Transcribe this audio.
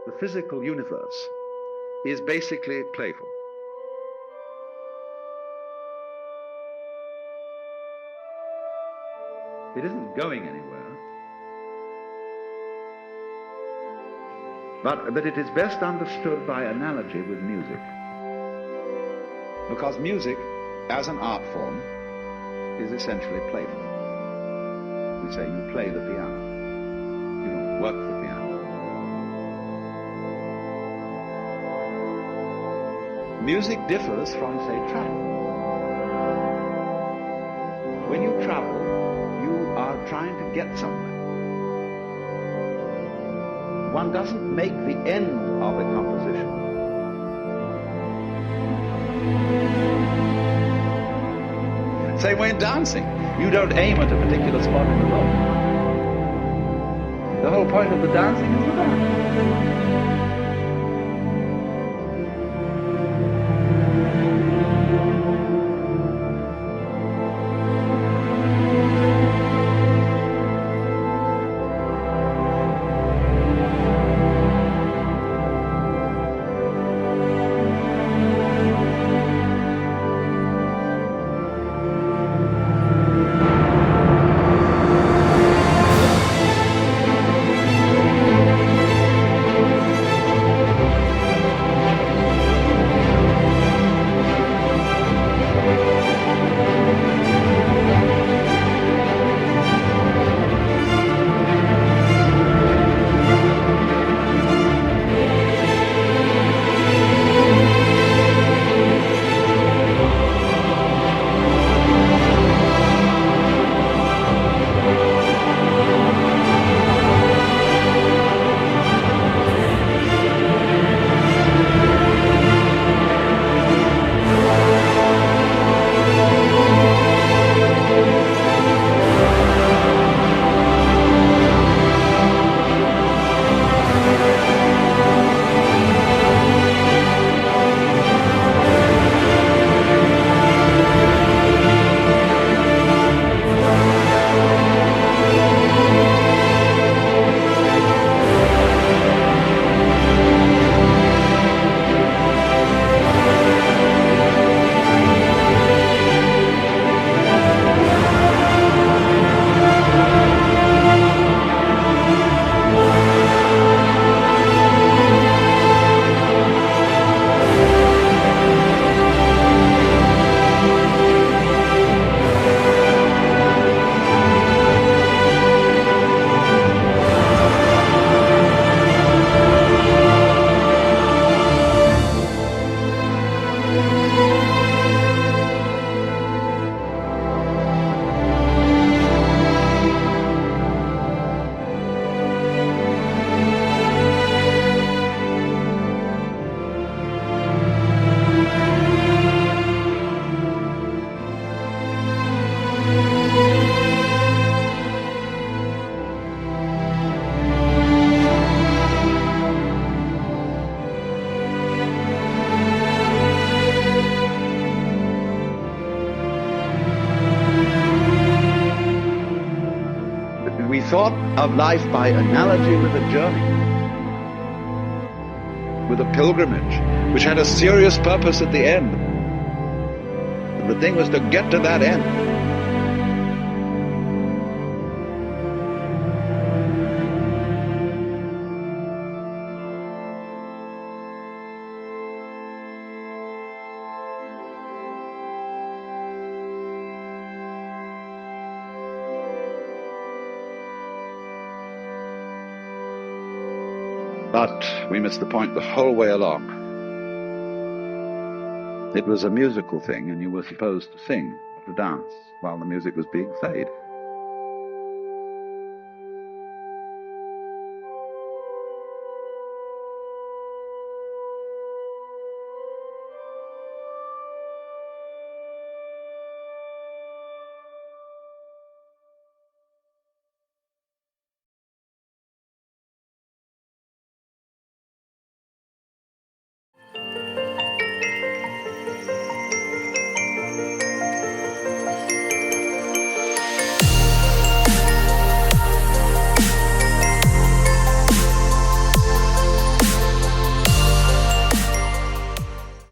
The physical universe is basically playful. It isn't going anywhere, but it is best understood by analogy with music. Because music, as an art form, is essentially playful. We say you play the piano, you don't work the piano. Music differs from, say, travel. When you travel, you are trying to get somewhere. One doesn't make the end of a composition. Same way in dancing. You don't aim at a particular spot in the room. The whole point of the dancing is the dance. We thought of life by analogy with a journey, with a pilgrimage, which had a serious purpose at the end. And the thing was to get to that end. But we missed the point the whole way along. It was a musical thing, and you were supposed to sing or to dance while the music was being played.